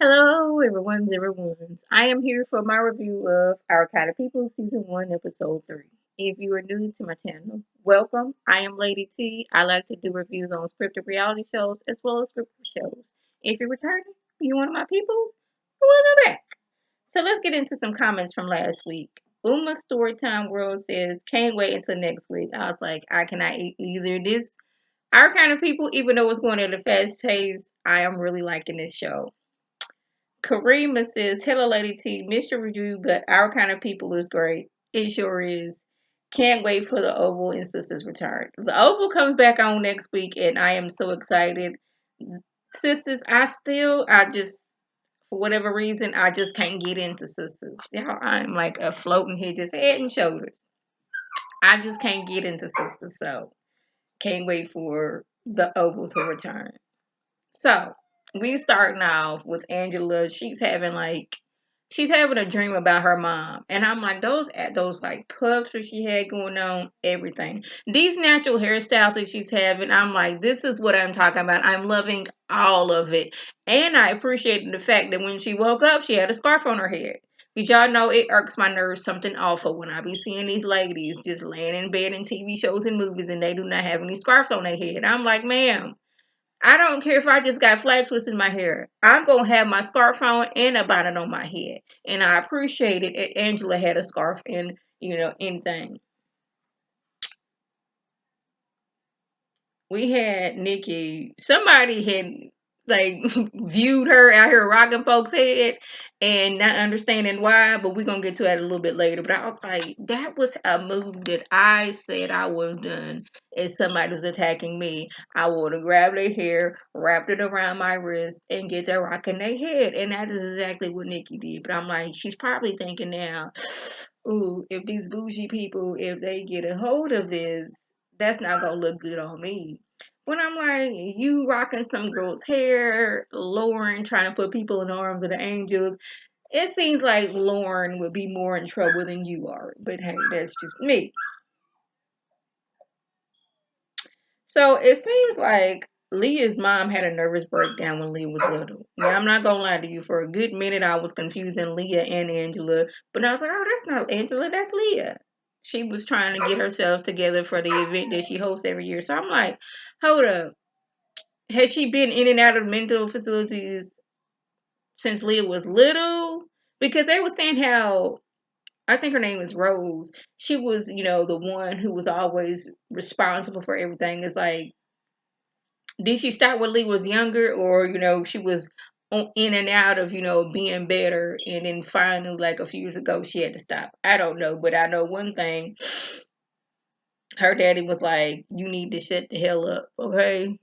Hello, everyone's. I am here for my review of Our Kind of People, Season 1, Episode 3. If you are new to my channel, welcome. I am Lady T. I like to do reviews on scripted reality shows as well as scripted shows. If you're returning, you one of my peoples, welcome back. So let's get into some comments from last week. Uma Storytime World says, can't wait until next week. I was like, I cannot eat either this. Our Kind of People, even though it's going at a fast pace, I am really liking this show. Karima says, hello, Lady T. Missed your review, but Our Kind of People is great. It sure is. Can't wait for the Oval and Sisters return. The Oval comes back on next week, and I am so excited. Sisters, for whatever reason, I just can't get into Sisters. Y'all, I'm like a floating here, just head and shoulders. I just can't get into Sisters, so can't wait for the Oval to return. So we starting off with Angela. She's having a dream about her mom, and I'm like those like puffs that she had going on, everything. These natural hairstyles that she's having, I'm like, this is what I'm talking about. I'm loving all of it, and I appreciated the fact that when she woke up, she had a scarf on her head. Because y'all know it irks my nerves something awful when I be seeing these ladies just laying in bed in TV shows and movies and they do not have any scarves on their head. I'm like, ma'am, I don't care if I just got flat twists in my hair. I'm gonna have my scarf on and a bonnet on my head. And I appreciate it. Angela had a scarf and anything. We had Nikki. Somebody had like viewed her out here rocking folks' head and not understanding why, but we're gonna get to that a little bit later. But I was like, that was a move that I said I would have done if somebody's attacking me. I would have grabbed their hair, wrapped it around my wrist, and get that rocking their head. And that is exactly what Nikki did. But I'm like, she's probably thinking now, ooh, if these bougie people, if they get a hold of this, that's not gonna look good on me. When I'm like, you rocking some girl's hair, Lauren trying to put people in the arms of the angels, it seems like Lauren would be more in trouble than you are. But hey, that's just me. So it seems like Leah's mom had a nervous breakdown when Leah was little. Yeah, I'm not gonna lie to you. For a good minute, I was confusing Leah and Angela, but I was like, oh, that's not Angela, that's Leah. She was trying to get herself together for the event that she hosts every year. So I'm like, hold up. Has she been in and out of mental facilities since Leah was little? Because they were saying how I think her name is Rose. She was, the one who was always responsible for everything. It's like, did she start when Leah was younger, or she was in and out of being better, and then finally, like a few years ago, she had to stop. I don't know, but I know one thing. Her daddy was like, "You need to shut the hell up, okay?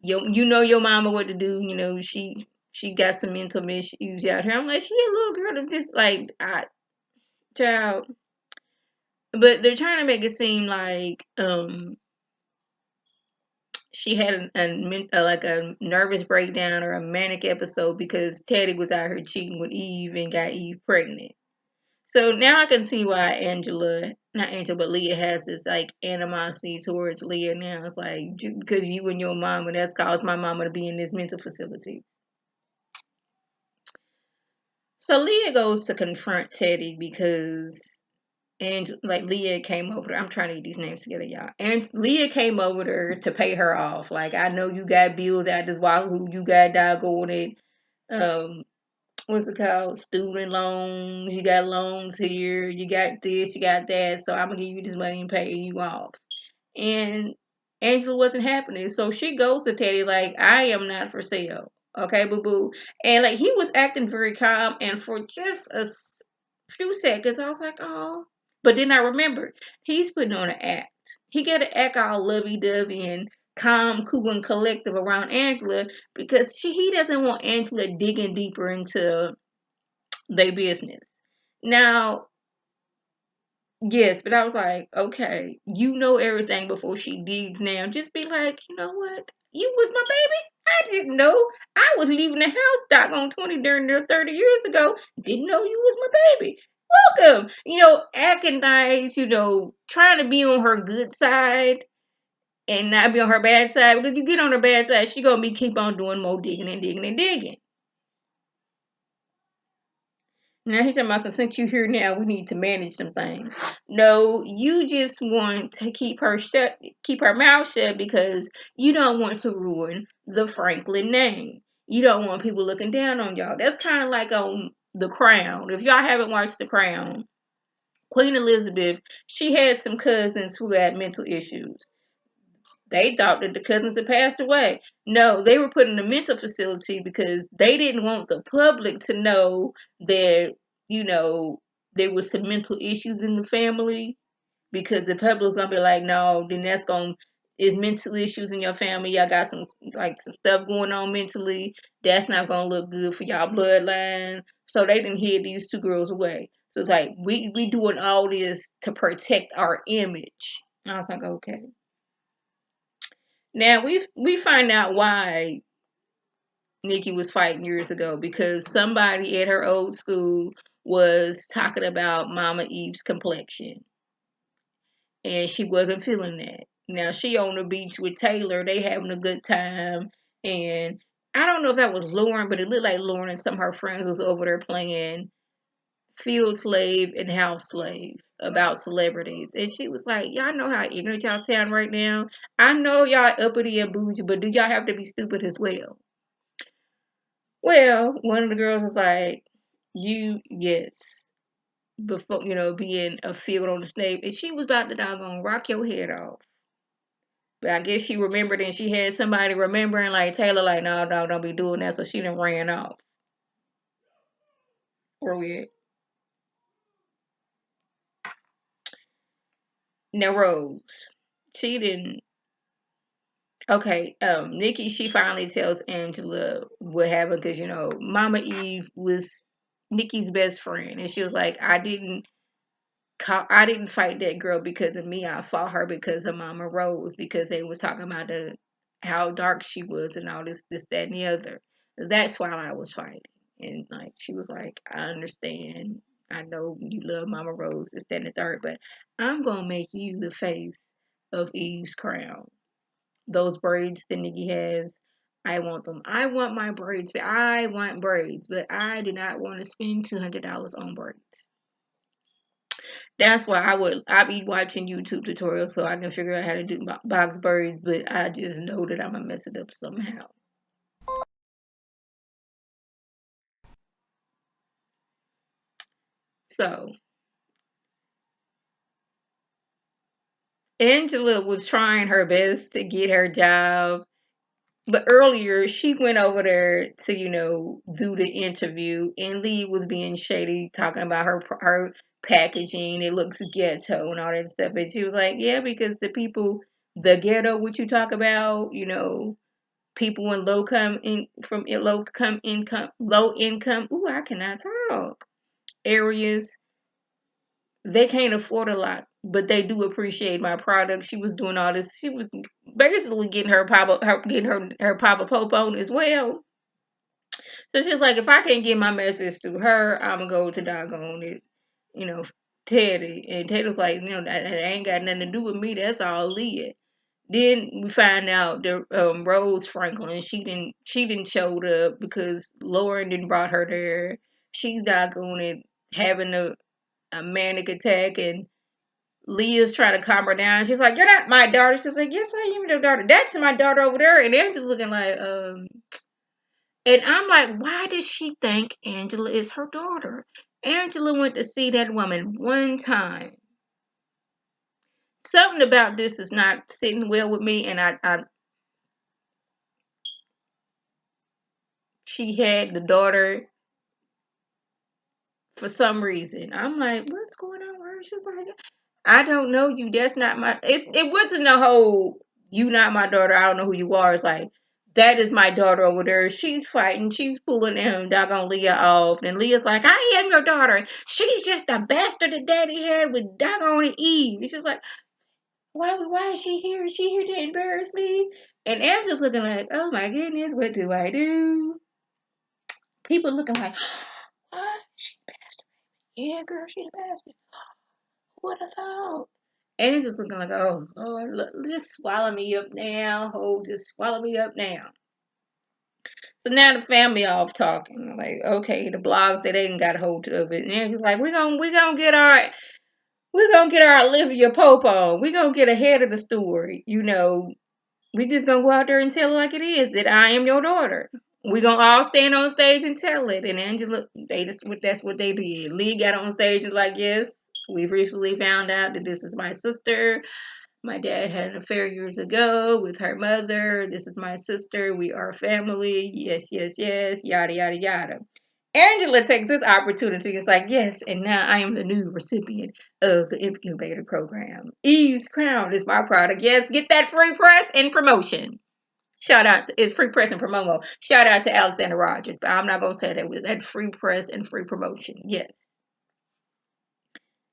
You know your mama what to do. She got some mental issues out here." I'm like, she a little girl to just like child, but they're trying to make it seem like she had like a nervous breakdown or a manic episode because Teddy was out here cheating with Eve and got Eve pregnant. So now I can see why not Angela, but Leah has this like animosity towards Leah now. It's like, because you and your mama, that's caused my mama to be in this mental facility. So Leah goes to confront Teddy because like Leah came over. I'm trying to get these names together, y'all. And Leah came over there to pay her off. Like, I know you got bills out this while who you got doggone it. What's it called? Student loans. You got loans here. You got this. You got that. So I'm gonna give you this money and pay you off. And Angela wasn't happening. So she goes to Teddy like, I am not for sale. Okay, boo boo. And like he was acting very calm, and for just few seconds, I was like, oh. But then I remembered he's putting on an act. He got to act all lovey dovey and calm, cool, and collective around Angela because he doesn't want Angela digging deeper into their business. Now, yes, but I was like, okay, you know everything before she digs now. Just be like, you know what? You was my baby. I didn't know. I was leaving the house doggone 20 during there 30 years ago. Didn't know you was my baby. Welcome. Acting nice, trying to be on her good side. and not be on her bad side. Because if you get on her bad side, she gonna be keep on doing more digging and digging and digging. Now he talking about, so since you here now, we need to manage some things. No, you just want to keep her shut, keep her mouth shut because you don't want to ruin the Franklin name. You don't want people looking down on y'all. That's kind of like on The Crown. If y'all haven't watched The Crown, Queen Elizabeth, she had some cousins who had mental issues. They thought that the cousins had passed away. No, they were put in a mental facility because they didn't want the public to know that, you know, there was some mental issues in the family, because the public's gonna be like, no, then that's gonna is mental issues in your family. Y'all got some stuff going on mentally. That's not gonna look good for y'all bloodline. So they didn't hid these two girls away. So it's like we doing all this to protect our image. And I was like, okay. Now we find out why Nikki was fighting years ago, because somebody at her old school was talking about Mama Eve's complexion, and she wasn't feeling that. Now she on the beach with Taylor, they having a good time, and I don't know if that was Lauren, but it looked like Lauren and some of her friends was over there playing Field Slave and House Slave about celebrities. And she was like, y'all know how ignorant y'all sound right now. I know y'all uppity and bougie, but do y'all have to be stupid as well? Well, one of the girls was like, yes, before, being a field on the snake. And she was about to doggone rock your head off. But I guess she remembered, and she had somebody remembering, like Taylor, like, no, no, don't be doing that. So she done ran off. Where we at? Now, Rose. She didn't. Okay, Nikki, she finally tells Angela what happened because, Mama Eve was Nikki's best friend. And she was like, I didn't fight that girl because of me. I fought her because of Mama Rose, because they was talking about how dark she was and all this, that, and the other. That's why I was fighting. And like she was like, I understand. I know you love Mama Rose, this, that, and the third, but I'm gonna make you the face of Eve's crown. Those braids that Nikki has, I want them. I want my braids, but I want braids, but I do not want to spend $200 on braids. That's why I be watching YouTube tutorials so I can figure out how to do box braids, but I just know that I'm gonna mess it up somehow. So Angela was trying her best to get her job, but earlier she went over there to, do the interview, and Lee was being shady, talking about her packaging. It looks ghetto and all that stuff. And she was like, yeah, because the ghetto, what you talk about, people in low income, ooh, I cannot talk, areas, they can't afford a lot, but they do appreciate my product. She was doing all this. She was basically getting her papa pope on as well. So she's like, if I can't get my message through her, I'm gonna go to doggone it, you know, Teddy. And Teddy's like, that ain't got nothing to do with me. That's all Leah. Then we find out that Rose Franklin, she didn't showed up because Lauren didn't brought her there. She's doggone it, having a manic attack, and Leah's trying to calm her down. She's like, "You're not my daughter." She's like, "Yes, I am your daughter. That's my daughter over there." And they're just looking like, and I'm like, why does she think Angela is her daughter? Angela went to see that woman one time. Something about this is not sitting well with me, and she had the daughter for some reason. I'm like, what's going on with her? She's like, I don't know you. That's not my. It wasn't the whole you not my daughter. I don't know who you are. It's like that is my daughter over there. She's fighting. She's pulling him doggone Leah off, and Leah's like, I am your daughter. She's just a bastard that Daddy had with doggone Eve. It's just like, why is she here? Is she here to embarrass me? And Angela's looking like, oh my goodness, what do I do? People looking like, what? She a bastard. Yeah, girl, she a bastard. What a thought. Angela's looking like, oh Lord, look, just swallow me up now. Oh, just swallow me up now. So now the family off talking. Like, okay, the blog that they ain't got hold of it. And Angela's like, we're gonna get our Olivia Pope on. We're gonna get ahead of the story. We just gonna go out there and tell it like it is, that I am your daughter. We gonna all stand on stage and tell it. And Angela, that's what they did. Lee got on stage and like, yes, we've recently found out that this is my sister. My dad had an affair years ago with her mother. This is my sister. We are family. Yes, yes, yes. Yada yada yada. Angela takes this opportunity. It's like, yes, and now I am the new recipient of the incubator program. Eve's Crown is my product. Yes, get that free press and promotion. Shout out, it's free press and promo. Shout out to Alexander Rogers, but I'm not going to say that with that free press and free promotion. Yes.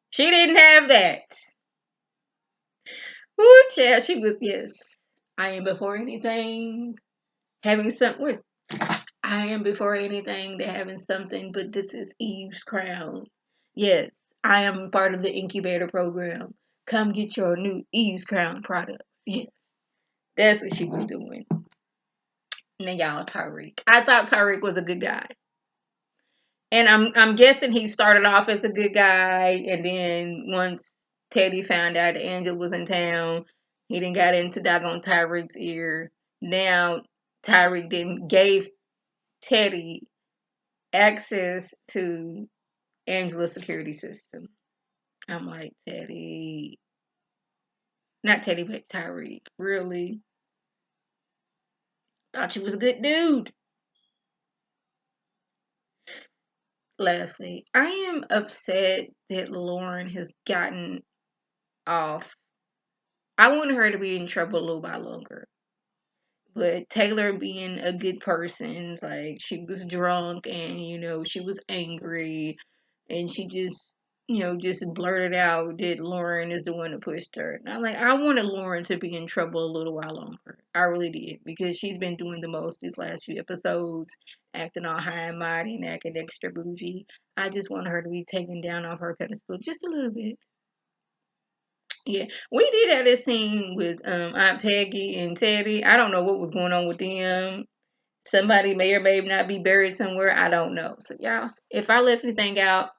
She didn't have that. Ooh, child, she was, yes. I am before anything having something. I am before anything to having something, but this is Eve's Crown. Yes, I am part of the incubator program. Come get your new Eve's Crown products. Yes, that's what she was doing. Now y'all, Tyreek. I thought Tyreek was a good guy, and I'm guessing he started off as a good guy, and then once Teddy found out that Angel was in town, he didn't got into doggone Tyreek's ear. Now Tyreek then gave Teddy access to Angela's security system. I'm like, Teddy, not Teddy, but Tyreek. Really? Thought you was a good dude. Lastly, I am upset that Lauren has gotten off. I want her to be in trouble a little while longer. But Taylor being a good person, like she was drunk and she was angry and she just blurted out that Lauren is the one that pushed her. And I'm like, I wanted Lauren to be in trouble a little while longer. I really did, because she's been doing the most these last few episodes, acting all high and mighty and acting extra bougie. I just want her to be taken down off her pedestal just a little bit. Yeah, we did have this scene with Aunt Peggy and Teddy. I don't know what was going on with them. Somebody may or may not be buried somewhere. I don't know. So y'all, if I left anything out,